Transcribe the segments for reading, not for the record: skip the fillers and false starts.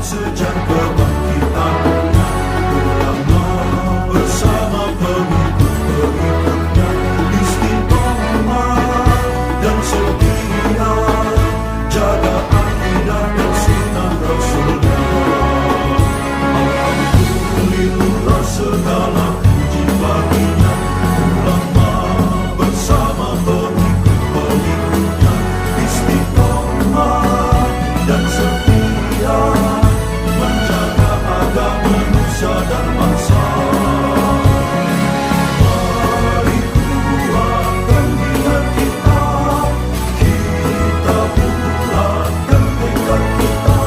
sejak kebangkitannya, ulama bersama pengikut-pengikutnya istiqomah dan setia jaga akidah dan sunnah Rasulnya. Alhamdulillah segala puji baginya, ulama bersama pengikut-pengikutnya istiqomah dan setia menjaga agama manusia dan bangsa. Mari kuatkan niat kita, kita bulatkan tekad kita,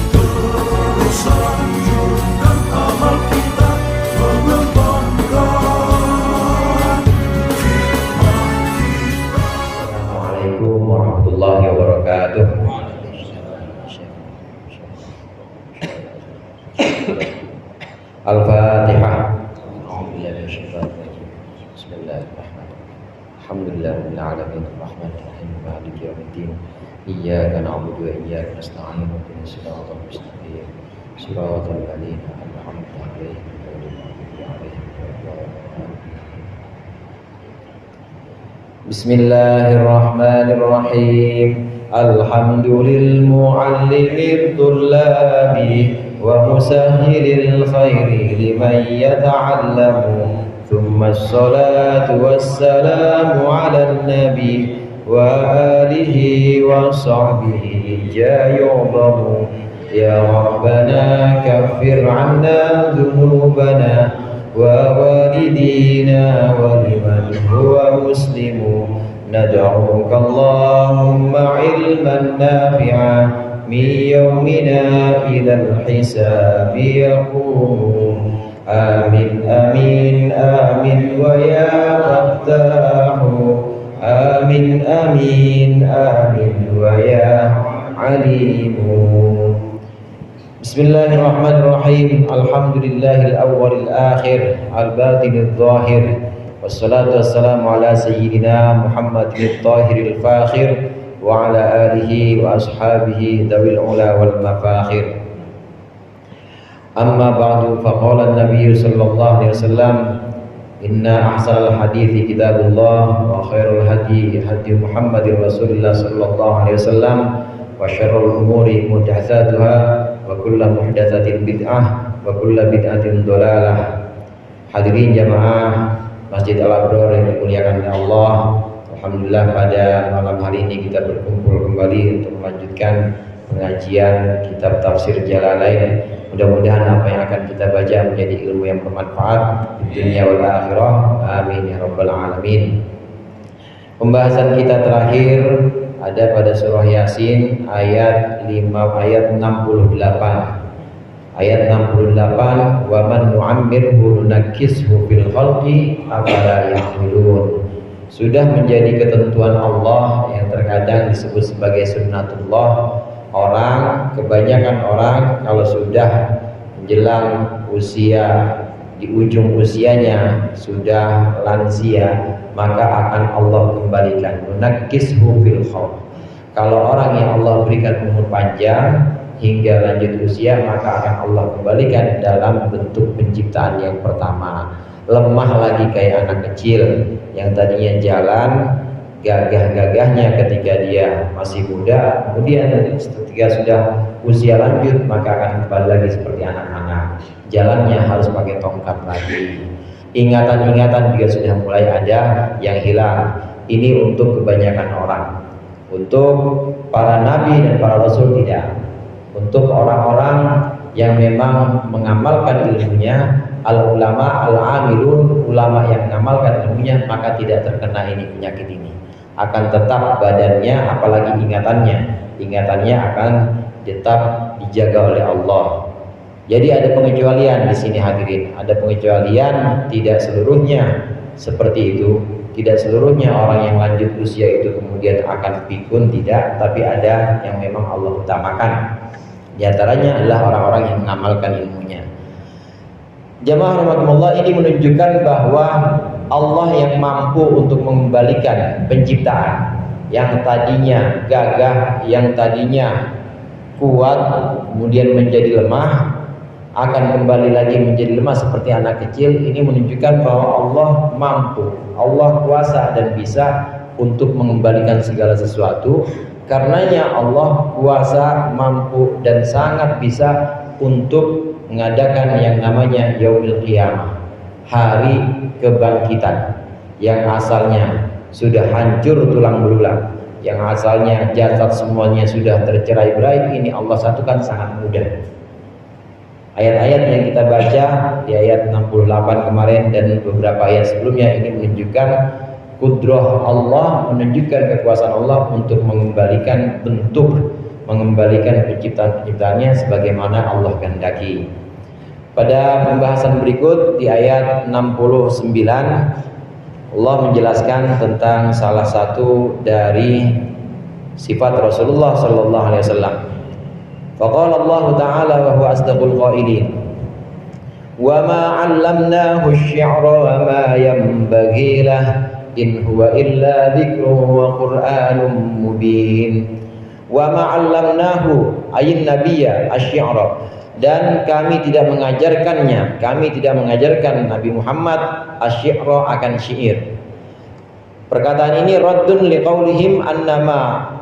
terus lanjutkan amal kita, mengembangkan hikmah kita. Assalamualaikum warahmatullahi wabarakatuh. Al-Fatihah. Bismillahirrahmanirrahim. Alhamdulillahirabbil alamin, arrahmanir rahim, maliki yaumiddin. Iyyaka na'budu wa iyyaka nasta'in, ihdinas siratal mustaqim, siratal ladzina an'amta 'alaihim ghairil maghdubi 'alaihim waladdallin. Bismillahirrahmanirrahim. Alhamdulil mu'allimit tullabi wa musahhilil khairi liman yata'allamu. Thumma as-salatu was-salamu 'alan nabi wa alihi wa sahbihi yu'zamu. Ya Rabbana kaffir 'anna dhunubana wa walidina wa liman huwa muslimu. Nad'uka Allahumma ilman nafi'a min yawmina ilal hisabi yaqumu. Amin amin amin wa ya fattahu. Amin amin amin wa ya alimu. Bismillahirrahmanirrahim. Alhamdulillahil awwalil akhir, al-batinil zahir. Wassalatu wassalamu ala sayyidina Muhammadin tahiril fakhir wa ala alihi wa ashabihi dawil ula wal mafakhir. Amma ba'du, faqala an-nabiy sallallahu alaihi wasallam, inna ahsanal hadithi kitabullah wa khairul hadi hadi Muhammadin rasulillah sallallahu alaihi wasallam wa syarrul umuri muhdatsatuha wa kullu muhdatsatin bid'ah wa kullu bid'atin dhalalah. Hadirin jamaah Masjid Al-Abrar yang dimuliakan oleh Allah, alhamdulillah pada malam hari ini kita berkumpul kembali untuk melanjutkan pengajian kitab tafsir Jalalain. Mudah-mudahan apa yang akan kita baca menjadi ilmu yang bermanfaat di dunia wal akhirah. Amin ya rabbal alamin. Pembahasan kita terakhir ada pada surah Yasin ayat 68. Ayat 68, wa man nu'ammirhu nunakkishu fil khalqi afala ya'qilun. Sudah menjadi ketentuan Allah yang terkadang disebut sebagai sunnatullah. Kebanyakan orang kalau sudah menjelang usia, di ujung usianya sudah lansia, maka akan Allah kembalikan. Nunakkishu fil khalq. Kalau orang yang Allah berikan umur panjang hingga lanjut usia, maka akan Allah kembalikan dalam bentuk penciptaan yang pertama. Lemah lagi kayak anak kecil yang tadinya jalan gagah-gagahnya ketika dia masih muda, kemudian ketika sudah usia lanjut maka akan kembali lagi seperti anak-anak. Jalannya harus pakai tongkat lagi. Ingatan-ingatan juga sudah mulai ada yang hilang. Ini untuk kebanyakan orang. Untuk para nabi dan para rasul tidak. Untuk orang-orang yang memang mengamalkan ilmunya, al-ulama al-amilun, ulama yang mengamalkan ilmunya, maka tidak terkena ini penyakit ini. Akan tetap badannya, apalagi ingatannya akan tetap dijaga oleh Allah. Jadi ada pengecualian di sini hadirin, ada pengecualian, tidak seluruhnya seperti itu. Tidak seluruhnya orang yang lanjut usia itu kemudian akan pikun, tidak, tapi ada yang memang Allah utamakan. Di antaranya adalah orang-orang yang mengamalkan ilmunya. Jamaah rahimakumullah, ini menunjukkan bahwa Allah yang mampu untuk mengembalikan penciptaan yang tadinya gagah, yang tadinya kuat kemudian menjadi lemah, akan kembali lagi menjadi lemah seperti anak kecil. Ini menunjukkan bahwa Allah mampu, Allah kuasa dan bisa untuk mengembalikan segala sesuatu. Karenanya Allah kuasa, mampu dan sangat bisa untuk mengadakan yang namanya yaumil qiyamah, hari kebangkitan, yang asalnya sudah hancur tulang belulang, yang asalnya jasad semuanya sudah tercerai-berai, ini Allah satukan sangat mudah. Ayat-ayat yang kita baca di ayat 68 kemarin dan beberapa ayat sebelumnya ini menunjukkan kudrah Allah, menunjukkan kekuasaan Allah untuk mengembalikan bentuk, mengembalikan penciptaan-penciptaannya sebagaimana Allah kehendaki. Pada pembahasan berikut di ayat 69 Allah menjelaskan tentang salah satu dari sifat Rasulullah sallallahu alaihi wasallam. Faqala Allah Ta'ala wa huwa asdaqul qailin. Wa ma 'allamnahu asy-syi'ra wa ma yanbaghi lahu in huwa illa dzikrun wa qur'anun mubin. Wa ma 'allamnahu ayyin nabiyya asy-syi'ra, dan kami tidak mengajarkannya, kami tidak mengajarkan Nabi Muhammad asy-syi'ra akan syair. Perkataan ini raddun liqaulihim annama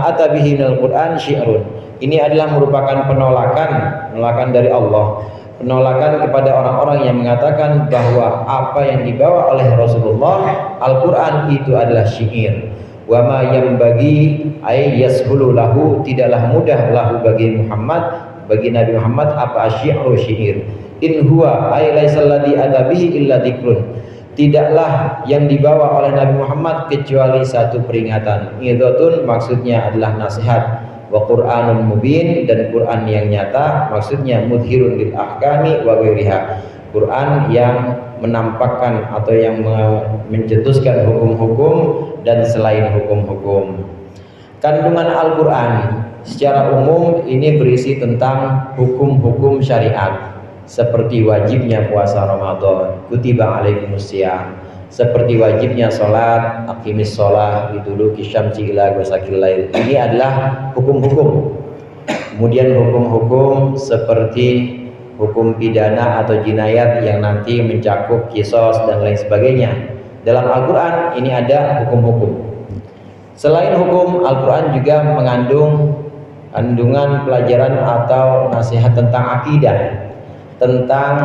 atabihi minal Qur'an syi'run. Ini adalah merupakan penolakan dari Allah, penolakan kepada orang-orang yang mengatakan bahwa apa yang dibawa oleh Rasulullah Al-Qur'an itu adalah syair. Wa ma yanbaghi ay yashulu lahu, tidaklah mudah lahu bagi Muhammad, bagi Nabi Muhammad apa asyi'ru syair. In huwa ay laisal ladzi atabihi illa dzikrun, tidaklah yang dibawa oleh Nabi Muhammad kecuali satu peringatan. Idhatun maksudnya adalah nasihat, wa Qur'anun mubin, dan Quran yang nyata maksudnya mudhirun lil ahkami wa ghairiha, Quran yang menampakkan atau yang mencetuskan hukum-hukum dan selain hukum-hukum. Kandungan Al-Quran secara umum ini berisi tentang hukum-hukum syariat, seperti wajibnya puasa Ramadan, kutiba alaikumusiyam, seperti wajibnya sholat, aqimis sholah liduluki syamsi ila ghasaqil lail. Ini adalah hukum-hukum. Kemudian hukum-hukum seperti hukum pidana atau jinayat yang nanti mencakup kisos dan lain sebagainya. Dalam Al-Quran ini ada hukum-hukum. Selain hukum, Al-Quran juga mengandung kandungan pelajaran atau nasihat tentang akidah, tentang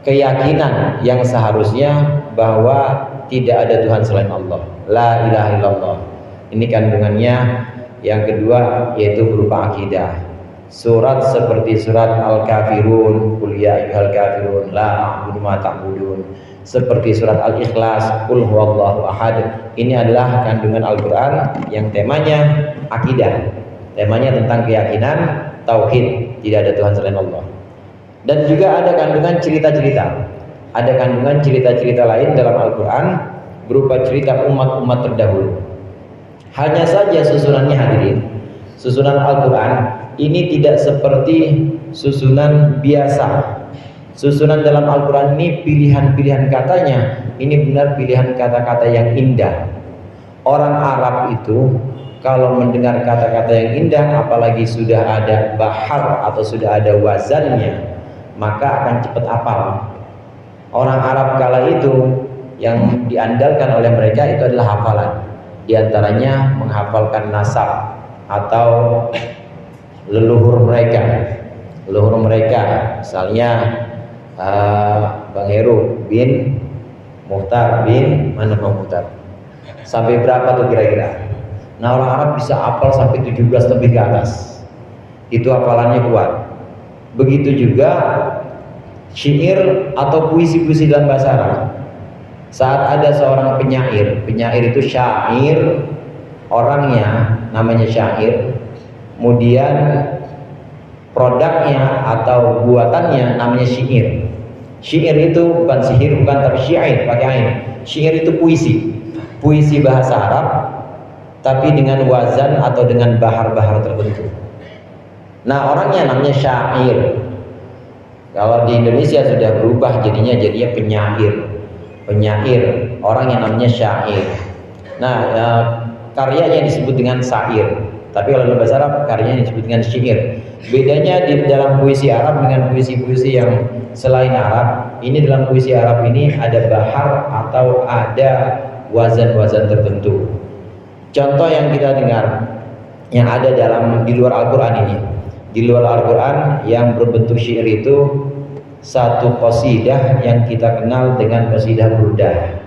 keyakinan yang seharusnya bahwa tidak ada Tuhan selain Allah, la ilaha illallah. Ini kandungannya. Yang kedua yaitu berupa akidah. Surat seperti surat Al-Kafirun, qul ya ayyuhal kafirun la a'budu ma ta'budun, seperti surat Al-Ikhlas, qul huwallahu ahad. Ini adalah kandungan Al-Quran yang temanya akidah, temanya tentang keyakinan tauhid, tidak ada Tuhan selain Allah. Dan juga ada kandungan cerita-cerita. Ada kandungan cerita-cerita lain dalam Al-Quran berupa cerita umat-umat terdahulu. Hanya saja susunannya hadirin, susunan Al-Quran ini tidak seperti susunan biasa. Susunan dalam Al-Quran ini pilihan-pilihan katanya, ini benar pilihan kata-kata yang indah. Orang Arab itu kalau mendengar kata-kata yang indah, apalagi sudah ada bahar atau sudah ada wazannya, maka akan cepat hafal. Orang Arab kala itu yang diandalkan oleh mereka itu adalah hafalan. Di antaranya menghafalkan nasab atau leluhur mereka. Leluhur mereka, misalnya Bang Heru bin Muhtar bin mana Bang Muhtar? Sampai berapa tuh kira-kira? Nah, orang Arab bisa hafal sampai 17 lebih ke atas. Itu hafalannya kuat. Begitu juga syair atau puisi-puisi dalam bahasa Arab. Saat ada seorang penyair itu syair, orangnya namanya syair, kemudian produknya atau buatannya namanya syair. Syair itu bukan sihir, bukan, tapi syair pakai ain. Syair itu puisi bahasa Arab, tapi dengan wazan atau dengan bahar-bahar tertentu. Nah, orangnya namanya syair. Kalau di Indonesia sudah berubah jadinya penyair, orang yang namanya syair. Nah, karyanya disebut dengan syair. Tapi kalau dalam bahasa Arab karyanya disebut dengan syair. Bedanya di dalam puisi Arab dengan puisi-puisi yang selain Arab, ini dalam puisi Arab ini ada bahar atau ada wazan-wazan tertentu. Contoh yang kita dengar yang ada di luar Al-Quran ini. Di luar Al-Quran yang berbentuk syair itu satu qasidah yang kita kenal dengan qasidah burdah.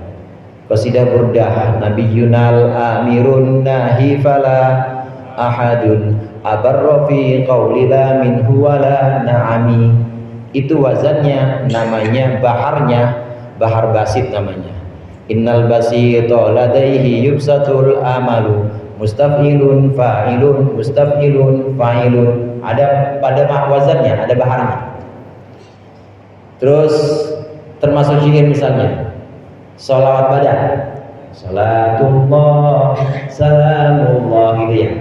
Qasidah burdah Nabiyunal amirun nahi fala ahadun abarra fi qawli la minhu wala na'ami. Itu wazannya, namanya baharnya bahar basit namanya. Innal basita ladaihi yubsatul amalu mustafilun fa'ilun mustafilun fa'ilun. Ada pada wazannya, ada baharnya. Terus termasuk syair misalnya sholawat badan, salatullah salamullah, gitu ya.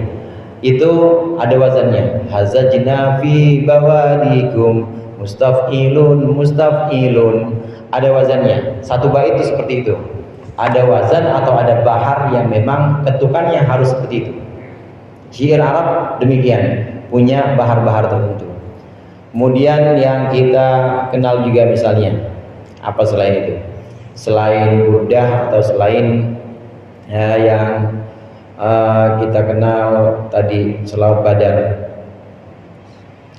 Itu ada wazannya. Hazajna fi bawadikum mustafilun mustafilun. Ada wazannya. Satu bait itu seperti itu. Ada wazan atau ada bahar yang memang ketukannya harus seperti itu. Syair Arab demikian, punya bahar-bahar tertentu. Kemudian yang kita kenal juga misalnya apa selain itu? Selain burdah atau selain yang kita kenal tadi selawat badan,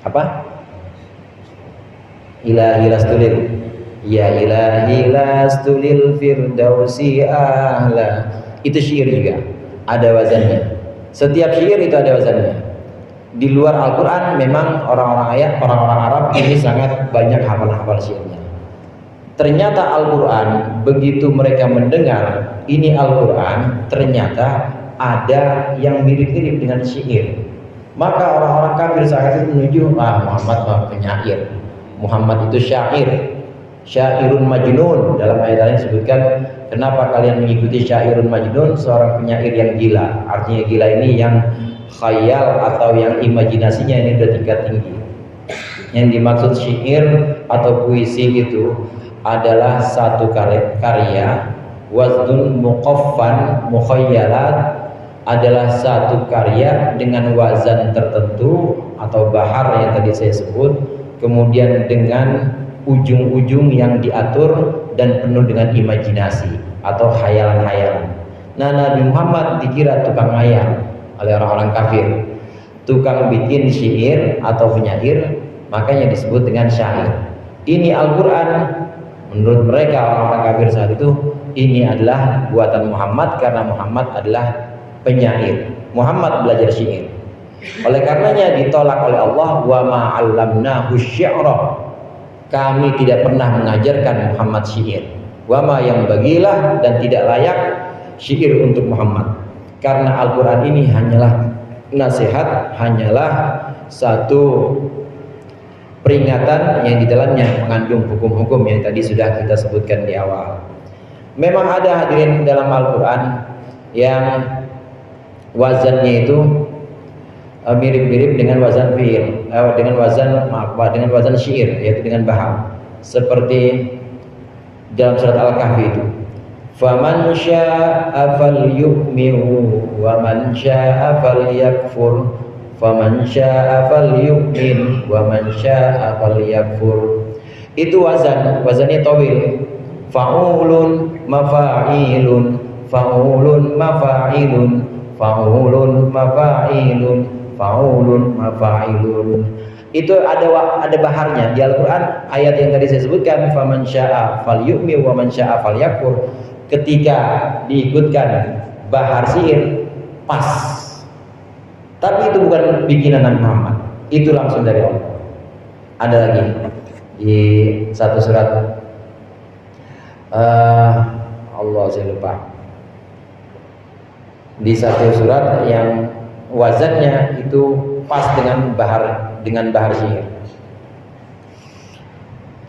apa? Ilahi lastulil, ya ilahi lastulil firdausi ahla. Itu syair juga, ada wazannya. Setiap syair itu ada wazannya. Di luar Al-Quran memang orang-orang Arab ini sangat banyak hafal-hafal syairnya. Ternyata Al-Quran begitu mereka mendengar ini Al-Quran, ternyata ada yang mirip-mirip dengan syair. Maka orang-orang kafir saat itu menuju Muhammad penyair, Muhammad itu syair, syairun majnun. Dalam ayat lain disebutkan, kenapa kalian mengikuti syairun majnun, seorang penyair yang gila. Artinya gila ini yang khayal atau yang imajinasinya ini sudah tingkat tinggi. Yang dimaksud syair atau puisi itu adalah satu karya wazdun muqaffan mukhayyalat, adalah satu karya dengan wazan tertentu atau bahar yang tadi saya sebut, kemudian dengan ujung-ujung yang diatur dan penuh dengan imajinasi atau khayalan-khayalan. Nah, Nabi Muhammad dikira tukang ngayal oleh orang-orang kafir, tukang bikin syair atau penyair, makanya disebut dengan syair. Ini Al-Quran menurut mereka orang-orang kafir saat itu, ini adalah buatan Muhammad karena Muhammad adalah penyair. Muhammad belajar syair. Oleh karenanya ditolak oleh Allah, wa ma 'allamnahu syi'ra. Kami tidak pernah mengajarkan Muhammad syair. Wa ma yang bagilah, dan tidak layak syair untuk Muhammad. Karena Al-Quran ini hanyalah nasihat, hanyalah satu peringatan yang di dalamnya mengandung hukum-hukum yang tadi sudah kita sebutkan di awal. Memang ada hadirin dalam Al-Quran yang wazannya itu mirip-mirip dengan wazan fi'il, dengan wazan syair, yaitu dengan bahar. Seperti dalam surat Al-Kahfi itu, faman syaa'a falyu'min wa man syaa'a falyakfur, faman syaa'a falyu'min wa man syaa'a falyakfur. Itu wazannya tawil. Fa'ulun mafa'ilun, fa'ulun mafa'ilun, fa'ulun mafa'ilun, fa'ulun mafa'ilun. Itu ada baharnya di Al-Quran. Ayat yang tadi saya sebutkan, faman syaa falyu'min wa man syaa falyakfur, ketika diikutkan bahar syair pas. Tapi itu bukan bikinan Nabi Muhammad, itu langsung dari Allah. Ada lagi di satu surat Allah, saya lupa, di satu surat yang wazannya itu pas dengan bahar syair.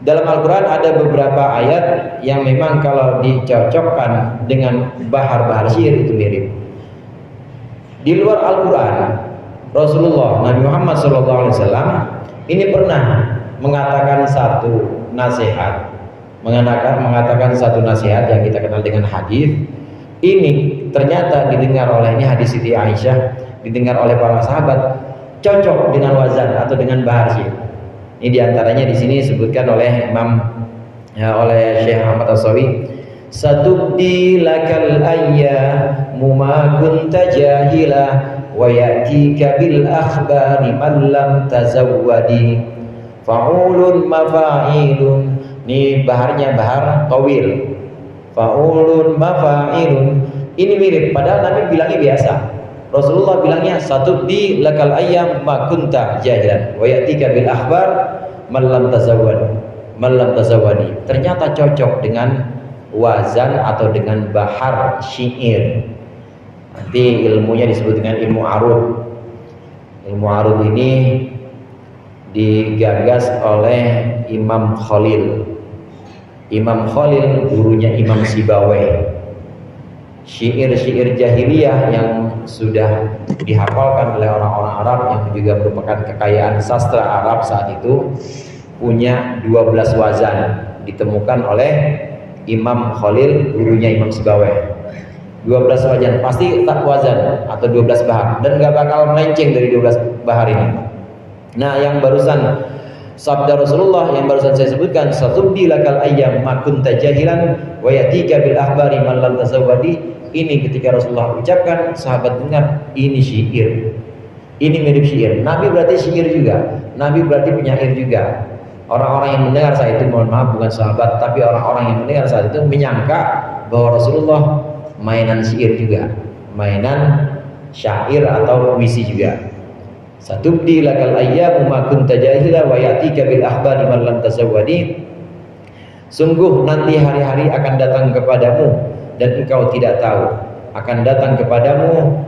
Dalam Al-Quran ada beberapa ayat yang memang kalau dicocokkan dengan bahar syair itu mirip. Di luar Al-Quran, Rasulullah Nabi Muhammad SAW ini pernah mengatakan satu nasihat, mengatakan satu nasihat yang kita kenal dengan hadis. Ini ternyata didengar oleh, ini hadis Siti Aisyah, didengar oleh para sahabat cocok dengan wazan atau dengan bahar syair. Ini diantaranya di sini disebutkan oleh oleh Syekh Ahmad As-Sawi, satubdi lakal ayyamu ma kunta jahila wa ya'tika bil akhbari man lam tazawwadi fa'ulun mafa'ilun. Ini baharnya bahar tawil, fa'ulun mafa'ilun. Ini mirip, padahal Nabi bilangnya biasa. Rasulullah bilangnya satubdi lakal ayyam ma kunta jahilan wa ya'tika bil akhbar man lam tazawwadi. Ternyata cocok dengan wazan atau dengan bahar syair. Nanti ilmunya disebut dengan ilmu arud. Ilmu arud ini digagas oleh Imam Khalil. Imam Khalil gurunya Imam Sibawayh. Syair-syair jahiliyah yang sudah dihafalkan oleh orang-orang Arab yang juga merupakan kekayaan sastra Arab saat itu, punya 12 wazan, ditemukan oleh Imam Khalil, gurunya Imam Sibawayh. 12 wazan, pasti tak wazan atau 12 bahar, dan gak bakal melenceng dari 12 bahar ini. Nah, yang barusan sabda Rasulullah yang barusan saya sebutkan, satubdi lakal ayyam ma kunta jahilan wa yatika bil akhbari man lam tazawwadi, ini ketika Rasulullah ucapkan, sahabat dengar, ini syair. Ini mirip syair. Nabi berarti syair juga. Nabi berarti penyair juga. Orang-orang yang mendengar saat itu, mohon maaf bukan sahabat, tapi orang-orang yang mendengar saat itu menyangka bahwa Rasulullah mainan syair juga, mainan syair atau puisi juga. Satubdi lakal ayyamu ma kunta jahila wa yatika bil akhbari man lam tazawwadi. Sungguh nanti hari-hari akan datang kepadamu dan engkau tidak tahu, akan datang kepadamu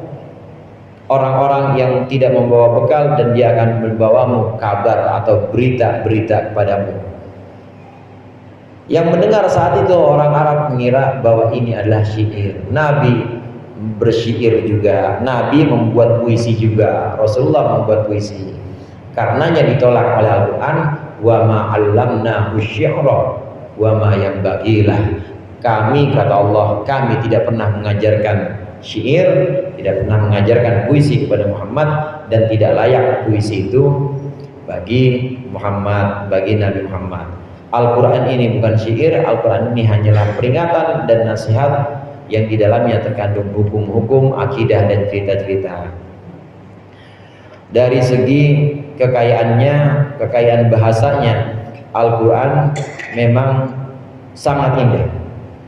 orang-orang yang tidak membawa bekal dan dia akan membawamu kabar atau berita-berita kepadamu. Yang mendengar saat itu orang Arab mengira bahwa ini adalah syair. Nabi bersyair juga, Nabi membuat puisi juga, Rasulullah membuat puisi. Karenanya ditolak oleh Al-Quran, wa ma 'allamnahu syi'ra wa ma yanbaghilah. Kami, kata Allah, kami tidak pernah mengajarkan syair, tidak pernah mengajarkan puisi kepada Muhammad, dan tidak layak puisi itu bagi Muhammad, bagi Nabi Muhammad. Al-Quran ini bukan syair, Al-Quran ini hanyalah peringatan dan nasihat yang di dalamnya terkandung hukum-hukum, akidah dan cerita-cerita. Dari segi kekayaannya, kekayaan bahasanya, Al-Quran memang sangat indah.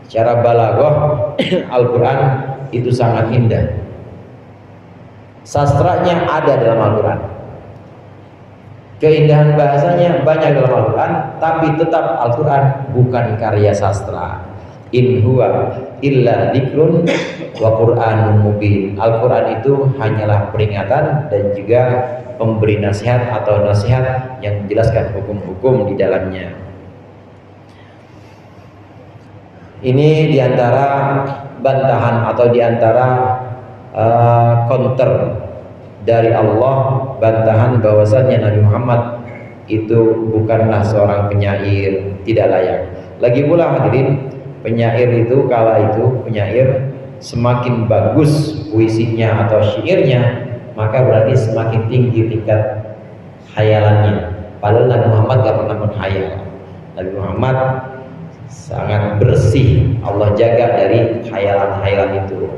Secara balaghah Al-Quran itu sangat indah. Sastranya ada dalam Al-Quran. Keindahan bahasanya banyak dalam Al-Quran, tapi tetap Al-Quran bukan karya sastra. In huwa illa dzikrun wa Qur'anun mubin. Al-Quran itu hanyalah peringatan dan juga pemberi nasihat atau nasihat yang menjelaskan hukum-hukum di dalamnya. Ini diantara bantahan atau diantara counter dari Allah, bantahan bahwasannya Nabi Muhammad itu bukanlah seorang penyair, tidak layak. Lagi pula hadirin, penyair itu kala itu penyair semakin bagus puisinya atau syairnya, maka berarti semakin tinggi tingkat khayalannya. Padahal Nabi Muhammad gak pernah menghayal. Nabi Muhammad sangat bersih, Allah jaga dari khayalan-khayalan itu.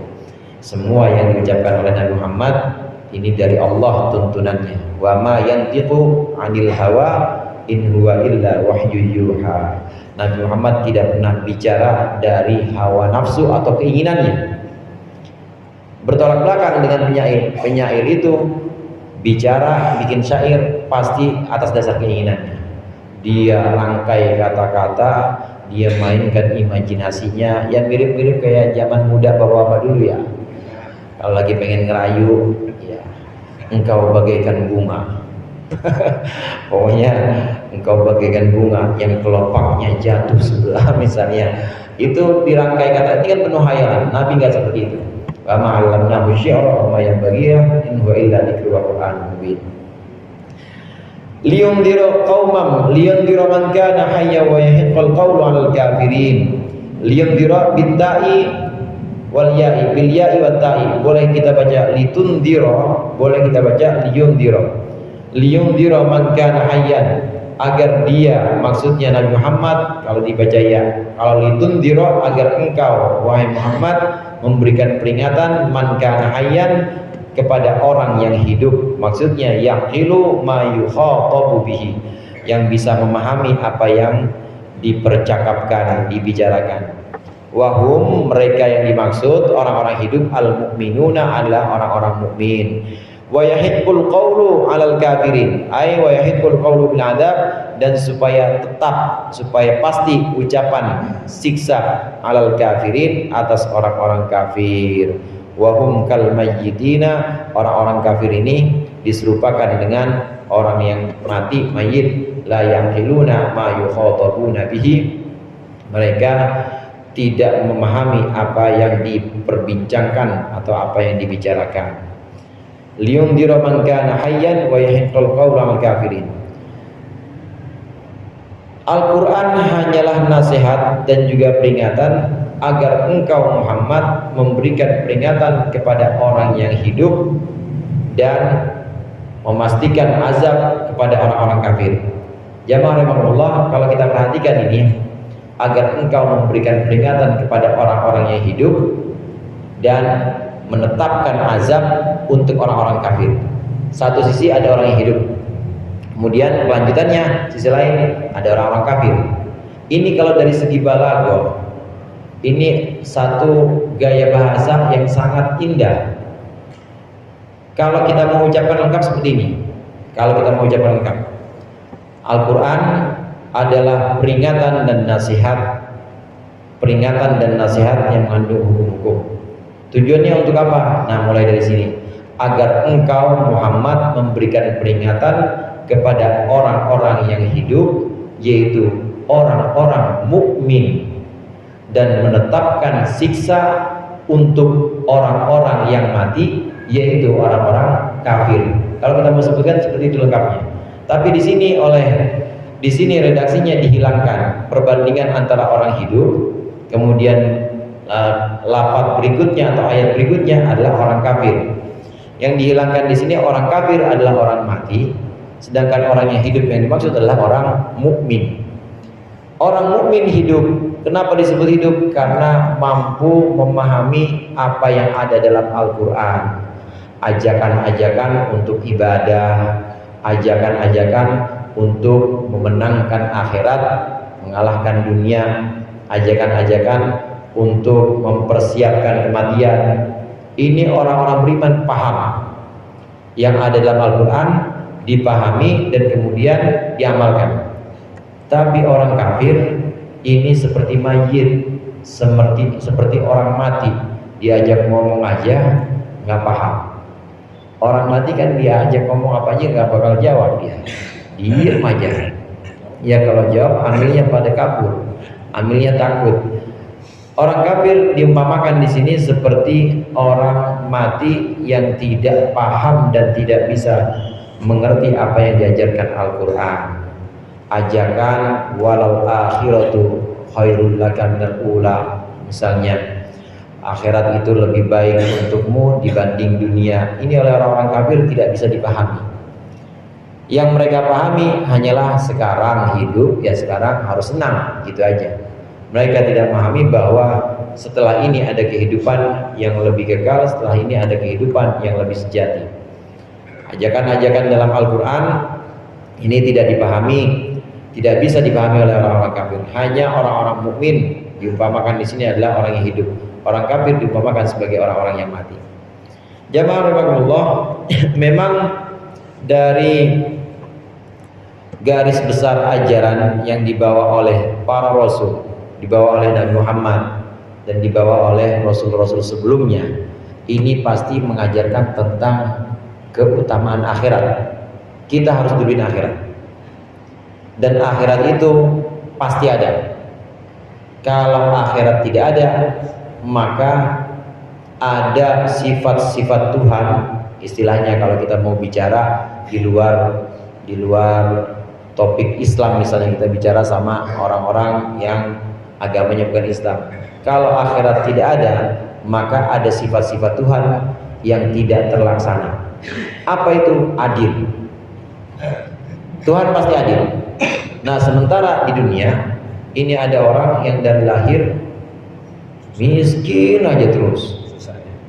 Semua yang diucapkan oleh Nabi Muhammad ini dari Allah tuntunannya. Wa ma yantiqu 'anil hawa in huwa illa wahyu yuha. Nabi Muhammad tidak pernah bicara dari hawa nafsu atau keinginannya. Bertolak belakang dengan penyair. Penyair itu bicara, bikin syair pasti atas dasar keinginannya. Dia rangkai kata-kata, dia mainkan imajinasinya, yang mirip-mirip kayak zaman muda bapak-bapak dulu ya. Kalau lagi pengen ngerayu, ya, engkau bagaikan bunga. Pokoknya engkau bagaikan bunga yang kelopaknya jatuh sebelah misalnya. Itu dirangkai kata, ini kan penuh khayalan. Nabi nggak seperti itu. Wa ma 'allamnahu syi'ra wa ma yanbaghi in huwa illa dzikru wa Qur'anun mubin. Liyundira qaumam liyundira man kana hayya wa yahiqqal qawlu 'alal kafirin. Liyundira bitta'i wal ya'i bil ya'i wat ta'i. Boleh kita baca litundira, boleh kita baca liyundira. Liyundira man kana hayyan, agar dia, maksudnya Nabi Muhammad kalau dibaca ya. Kalau litundira, agar engkau wahai Muhammad memberikan peringatan man kana hayyan, kepada orang yang hidup. Maksudnya yaqilu ma yukhatabu bihi, yang bisa memahami apa yang dipercakapkan, dibicarakan. Wahum, mereka yang dimaksud orang-orang hidup, al-mu'minuna adalah orang-orang mukmin. Wa yahiqqul qawlu 'alal kafirin, ay wa yahiqqul qawlu bil 'adzab, dan supaya tetap, supaya pasti ucapan siksa 'alal kafirin, atas orang-orang kafir. Wahum kal mayyitina, orang-orang kafir ini diserupakan dengan orang yang mati, mayit. La yaqiluna ma yukhatabuna bihi, mereka tidak memahami apa yang diperbincangkan atau apa yang dibicarakan. Liyundira man kana hayyan wa yahiqqul qawlu 'alal kafirin. Al-Quran hanyalah nasihat dan juga peringatan agar engkau Muhammad memberikan peringatan kepada orang yang hidup dan memastikan azab kepada orang-orang kafir. Jamaah rahimahullah, kalau kita perhatikan ini, agar engkau memberikan peringatan kepada orang-orang yang hidup dan menetapkan azab untuk orang-orang kafir. Satu sisi ada orang yang hidup, kemudian kelanjutannya sisi lain ada orang-orang kafir. Ini kalau dari segi balaghah, ini satu gaya bahasa yang sangat indah. Kalau kita mengucapkan lengkap seperti ini, kalau kita mengucapkan lengkap, Al-Quran adalah peringatan dan nasihat, peringatan dan nasihat yang mengandung hukum-hukum. Tujuannya untuk apa? Nah, mulai dari sini, agar engkau Muhammad memberikan peringatan kepada orang-orang yang hidup, yaitu orang-orang mukmin, dan menetapkan siksa untuk orang-orang yang mati, yaitu orang-orang kafir. Kalau kita mau sebutkan seperti itu lengkapnya. Tapi di sini redaksinya dihilangkan perbandingan antara orang hidup, kemudian lafaz berikutnya atau ayat berikutnya adalah orang kafir. Yang dihilangkan di sini orang kafir adalah orang mati, sedangkan orang yang hidup yang dimaksud adalah orang mukmin. Orang mukmin hidup. Kenapa disebut hidup? Karena mampu memahami apa yang ada dalam Al-Quran. Ajakan-ajakan untuk ibadah, ajakan-ajakan untuk memenangkan akhirat, mengalahkan dunia, ajakan-ajakan untuk mempersiapkan kematian. Ini orang-orang beriman paham yang ada dalam Al-Quran, dipahami dan kemudian diamalkan. Tapi orang kafir ini seperti mayit, seperti orang mati, diajak ngomong aja nggak paham. Orang mati kan diajak ngomong apa aja nggak bakal jawab, dia diem aja. Ya kalau jawab amilnya pada kabur, amilnya takut. Orang kafir diumpamakan di sini seperti orang mati yang tidak paham dan tidak bisa mengerti apa yang diajarkan Al-Quran. Ajakan walau akhiratu khairul laka minal ula, misalnya akhirat itu lebih baik untukmu dibanding dunia. Ini oleh orang-orang kafir tidak bisa dipahami. Yang mereka pahami hanyalah sekarang hidup, ya sekarang harus senang, gitu aja. Mereka tidak memahami bahwa setelah ini ada kehidupan yang lebih kekal, setelah ini ada kehidupan yang lebih sejati. Ajakan-ajakan dalam Al-Quran ini tidak dipahami, tidak bisa dipahami oleh orang-orang kafir. Hanya orang-orang mukmin diumpamakan di sini adalah orang yang hidup. Orang kafir diumpamakan sebagai orang-orang yang mati. Jamaah rahimakumullah, memang dari garis besar ajaran yang dibawa oleh para rasul, dibawa oleh Nabi Muhammad dan dibawa oleh rasul-rasul sebelumnya, ini pasti mengajarkan tentang keutamaan akhirat. Kita harus duluin akhirat, dan akhirat itu pasti ada. Kalau akhirat tidak ada, maka ada sifat-sifat Tuhan. Istilahnya kalau kita mau bicara di luar topik Islam, misalnya kita bicara sama orang-orang yang agamanya bukan Islam. Kalau akhirat tidak ada, maka ada sifat-sifat Tuhan yang tidak terlaksana. Apa itu? Adil. Tuhan pasti adil. Nah, sementara di dunia ini ada orang yang dari lahir miskin aja terus,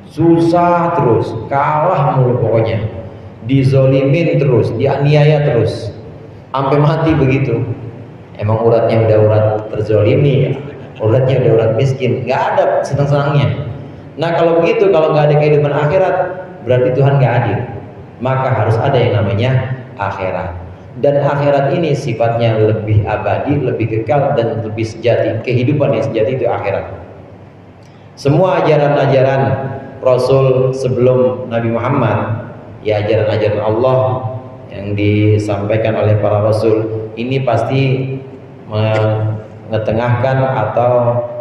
susah terus, kalah mulu pokoknya, dizolimin terus, dianiaya terus, sampai mati begitu. Emang uratnya udah urat terzolimi ya, uratnya udah urat miskin, nggak ada senang-senangnya. Nah kalau begitu, kalau nggak ada kehidupan akhirat, berarti Tuhan nggak adil. Maka harus ada yang namanya akhirat. Dan akhirat ini sifatnya lebih abadi, lebih kekal, dan lebih sejati. Kehidupan yang sejati itu akhirat. Semua ajaran-ajaran Rasul sebelum Nabi Muhammad, ya ajaran-ajaran Allah yang disampaikan oleh para Rasul, ini pasti mengetengahkan atau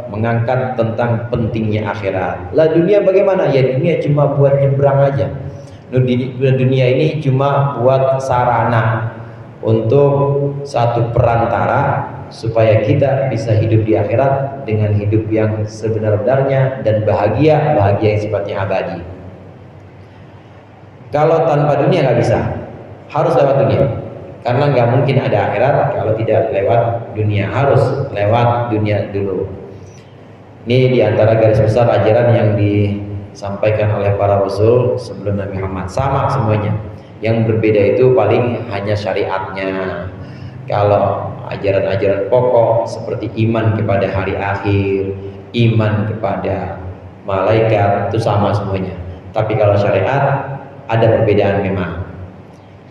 mengangkat tentang pentingnya akhirat. Lah dunia bagaimana? Ya dunia cuma buat nyebrang aja. Dunia ini cuma buat sarana untuk satu perantara supaya kita bisa hidup di akhirat dengan hidup yang sebenar-benarnya dan bahagia yang sifatnya abadi. Kalau tanpa dunia nggak bisa, harus lewat dunia. Karena nggak mungkin ada akhirat kalau tidak lewat dunia, harus lewat dunia dulu. Ini diantara garis besar ajaran yang disampaikan oleh para Rasul sebelum Nabi Muhammad, sama semuanya. Yang berbeda itu paling hanya syariatnya. Kalau ajaran-ajaran pokok seperti iman kepada hari akhir, iman kepada malaikat, itu sama semuanya. Tapi kalau syariat ada perbedaan memang.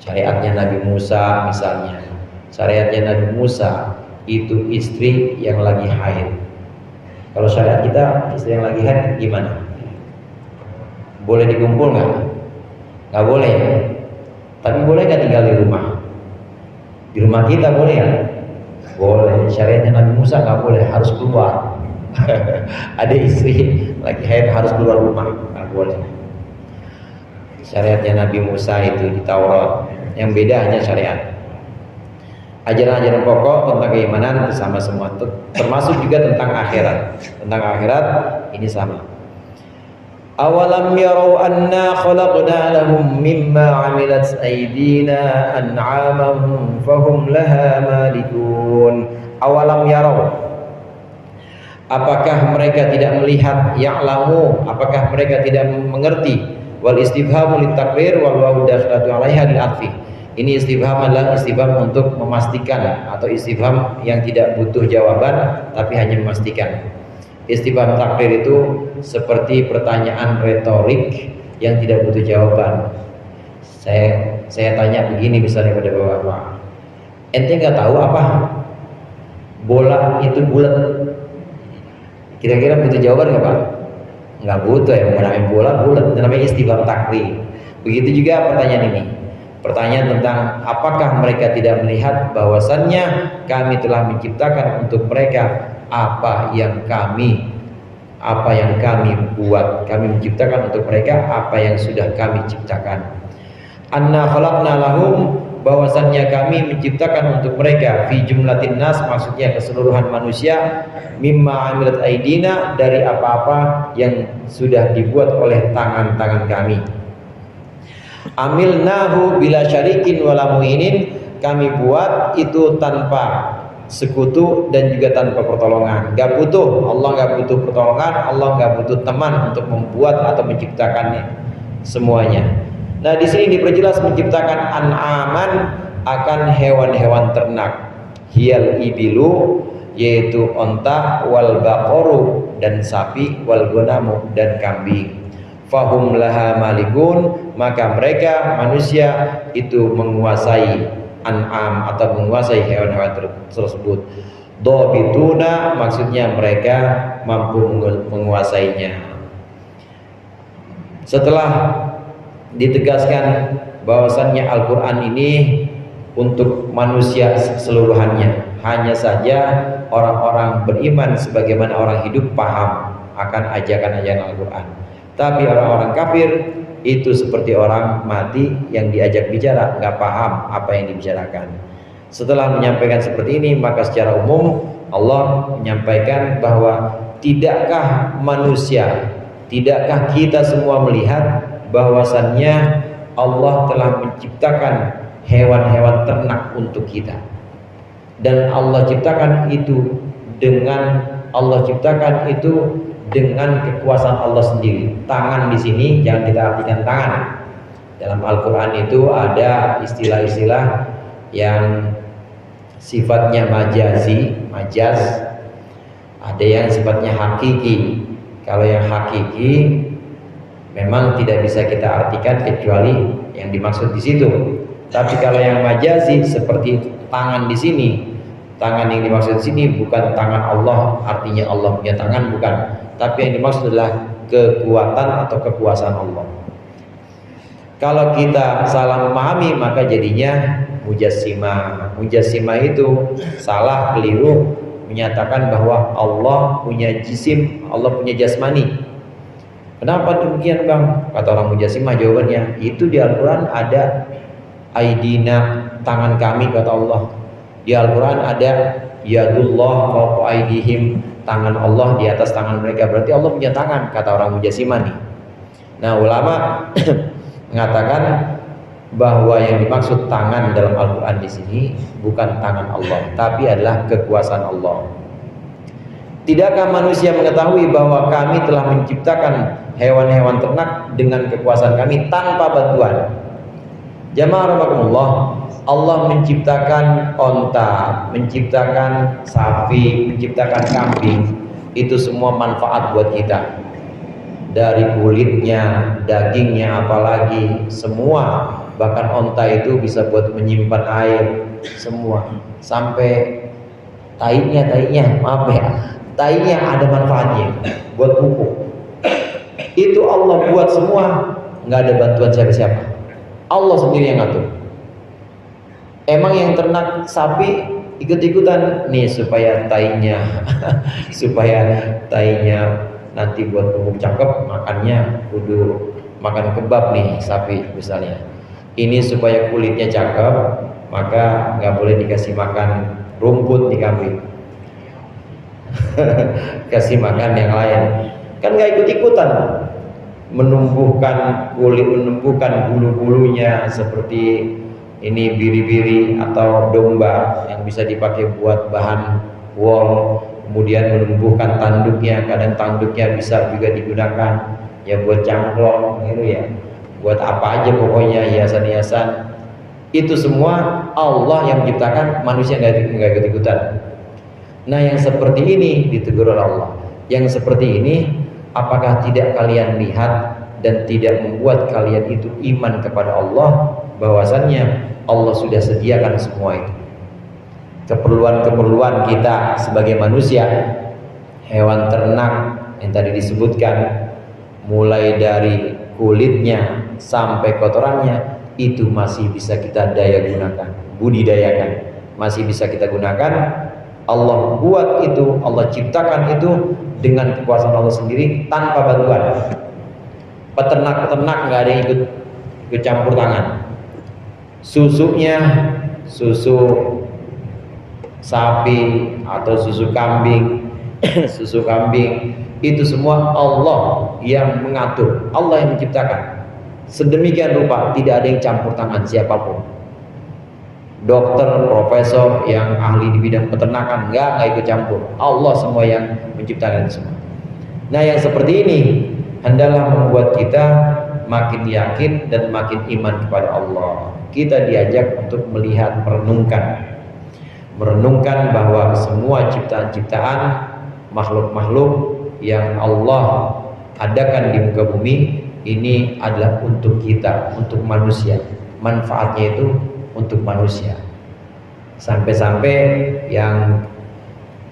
Syariatnya Nabi Musa misalnya, syariatnya Nabi Musa itu istri yang lagi haid. Kalau syariat kita istri yang lagi haid gimana? Boleh dikumpul nggak? Nggak boleh. Tapi boleh nggak tinggal di rumah? Di rumah kita boleh ya? Boleh. Syariatnya Nabi Musa nggak boleh, harus keluar. Ada istri lagi haid harus keluar rumah, nggak boleh. Syariatnya Nabi Musa itu di Taurat. Yang beda hanya syariat. Ajaran-ajaran pokok tentang keimanan itu sama semua, termasuk juga tentang akhirat. Tentang akhirat ini sama. Awalam yarau anna khalaqna lahum mimma amilat aydina an'aman fahum laha malikun. Awalam yarau, apakah mereka tidak melihat? Ya'lamu, apakah mereka tidak mengerti? Wal istifhamu litakrir wal wawu dakhlatu 'alaiha lil atfi. Ini istifham adalah istifham untuk memastikan, atau istifham yang tidak butuh jawaban tapi hanya memastikan. Istifham takrir itu seperti pertanyaan retorik yang tidak butuh jawaban. Saya tanya begini misalnya pada bapak-bapak, ente nggak tahu apa bola itu bulat? Kira-kira butuh jawaban nggak pak? Nggak butuh ya, namanya bola bulat, namanya istifham takrir. Begitu juga pertanyaan ini. Pertanyaan tentang apakah mereka tidak melihat bahwasannya kami telah menciptakan untuk mereka apa yang kami buat. Kami menciptakan untuk mereka apa yang sudah kami ciptakan. Anna khalaqna lahum, bahwasannya kami menciptakan untuk mereka, fi jumlatin nas, maksudnya keseluruhan manusia, mimma amilat aidina, dari apa-apa yang sudah dibuat oleh tangan-tangan kami. Amilnahu bila syarikin wala mu'inin, kami buat itu tanpa sekutu dan juga tanpa pertolongan. Gak butuh, Allah gak butuh pertolongan, Allah gak butuh teman untuk membuat atau menciptakannya semuanya. Nah di sini diperjelas menciptakan an'aman akan hewan-hewan ternak, hiyal ibilu, yaitu onta, wal baqaru, dan sapi, wal gonamu, dan kambing. Fahum laha malikun, maka mereka manusia itu menguasai an'am atau menguasai hewan-hewan tersebut. Dobituna, maksudnya mereka mampu menguasainya. Setelah ditegaskan bahwasannya Al-Quran ini untuk manusia keseluruhannya, hanya saja orang-orang beriman sebagaimana orang hidup paham akan ajakan-ajakan Al-Quran. Tapi orang-orang kafir itu seperti orang mati yang diajak bicara, nggak paham apa yang dibicarakan. Setelah menyampaikan seperti ini, maka secara umum Allah menyampaikan bahwa tidakkah manusia Tidakkah kita semua melihat bahwasannya Allah telah menciptakan hewan-hewan ternak untuk kita, dan Allah ciptakan itu dengan kekuasaan Allah sendiri. Tangan di sini jangan kita artikan tangan. Dalam Al-Quran itu ada istilah-istilah yang sifatnya majaz, ada yang sifatnya hakiki. Kalau yang hakiki memang tidak bisa kita artikan kecuali yang dimaksud di situ. Tapi kalau yang majazi seperti tangan di sini, tangan yang dimaksud di sini bukan tangan Allah, artinya Allah punya tangan, bukan. Tapi yang dimaksud adalah kekuatan atau kekuasaan Allah. Kalau kita salah memahami maka jadinya mujassimah. Mujassimah itu salah, keliru menyatakan bahwa Allah punya jisim, Allah punya jasmani. Kenapa demikian bang? Kata orang mujassimah, jawabannya itu di Al-Quran ada aidina, tangan kami, kata Allah. Di Al-Quran ada yadullah fawqa aidihim, tangan Allah di atas tangan mereka. Berarti Allah punya tangan, kata orang mujassimah nih. Nah, ulama mengatakan bahwa yang dimaksud tangan dalam Al-Quran di sini bukan tangan Allah, tapi adalah kekuasaan Allah. Tidakkah manusia mengetahui bahwa kami telah menciptakan hewan-hewan ternak dengan kekuasaan kami tanpa bantuan? Jamaah rahimakumullah, Allah menciptakan onta, menciptakan sapi, menciptakan kambing. Itu semua manfaat buat kita. Dari kulitnya, dagingnya, apalagi semua. Bahkan onta itu bisa buat menyimpan air, semua. Sampai tainya, maaf ya, tainya ada manfaatnya buat pupuk. Itu Allah buat semua, nggak ada bantuan siapa-siapa. Allah sendiri yang ngatur. Emang yang ternak sapi ikut-ikutan nih supaya tainya nanti buat pupuk cakep, makannya kudu makan kebab nih sapi misalnya. Ini supaya kulitnya cakep, maka nggak boleh dikasih makan rumput di kambing. Kasih makan yang lain. Kan nggak ikut-ikutan menumbuhkan kulit, menumbuhkan bulu-bulunya seperti ini biri-biri atau domba yang bisa dipakai buat bahan wol. Kemudian menumbuhkan tanduknya, kadang tanduknya bisa juga digunakan ya buat cangklong gitu ya, buat apa aja pokoknya, hiasan-hiasan. Itu semua Allah yang menciptakan, manusia nggak ikut-ikutan. Nah, yang seperti ini ditegur oleh Allah. Yang seperti ini, apakah tidak kalian lihat dan tidak membuat kalian itu iman kepada Allah, bahwasannya Allah sudah sediakan semua itu. Keperluan-keperluan kita sebagai manusia, hewan ternak yang tadi disebutkan, mulai dari kulitnya sampai kotorannya, itu masih bisa kita daya gunakan, budidayakan, masih bisa kita gunakan. Allah buat itu, Allah ciptakan itu dengan kekuasaan Allah sendiri tanpa bantuan. Peternak-peternak nggak ada yang ikut campur tangan. Susunya, susu sapi atau susu kambing itu semua Allah yang mengatur, Allah yang menciptakan. Sedemikian rupa tidak ada yang campur tangan siapapun. Dokter, profesor yang ahli di bidang peternakan nggak ikut campur. Allah semua yang menciptakan semua. Nah, yang seperti ini hendaklah membuat kita makin yakin dan makin iman kepada Allah. Kita diajak untuk melihat, merenungkan bahwa semua ciptaan-ciptaan, makhluk-makhluk yang Allah adakan di muka bumi ini adalah untuk kita, untuk manusia. Manfaatnya itu untuk manusia. Sampai-sampai yang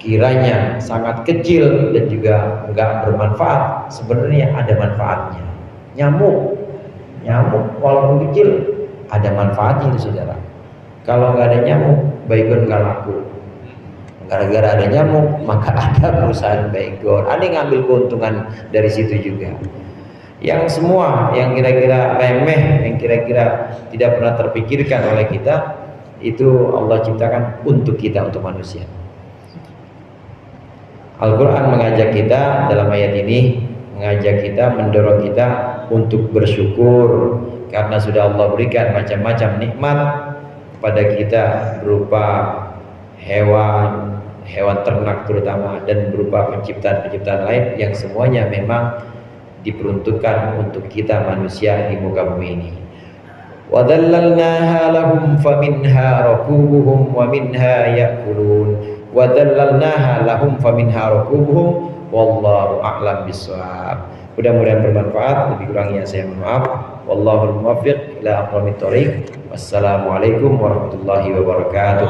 kiranya sangat kecil dan juga enggak bermanfaat, sebenarnya ada manfaatnya. Nyamuk walaupun kecil ada manfaatnya itu, saudara. Kalau nggak ada nyamuk, baygon nggak laku. Gara-gara ada nyamuk, maka ada perusahaan baygon. Ada yang ngambil keuntungan dari situ juga. Yang semua yang kira-kira remeh, yang kira-kira tidak pernah terpikirkan oleh kita, itu Allah ciptakan untuk kita, untuk manusia. Al-Quran mengajak kita dalam ayat ini mengajak kita, mendorong kita untuk bersyukur karena sudah Allah berikan macam-macam nikmat kepada kita berupa hewan ternak terutama, dan berupa penciptaan-penciptaan lain yang semuanya memang diperuntukkan untuk kita manusia di muka bumi ini. Wa dhallalnaha lahum faminha rakubuhum wa minha ya'kulun. Wa dhallalnaha lahum faminha rakubuhum wallahu a'lam bissawab. Mudah-mudahan bermanfaat, lebih kurangnya saya mohon maaf. Wallahul muwaffiq ila aqwamit thoriq. Wassalamualaikum warahmatullahi wabarakatuh.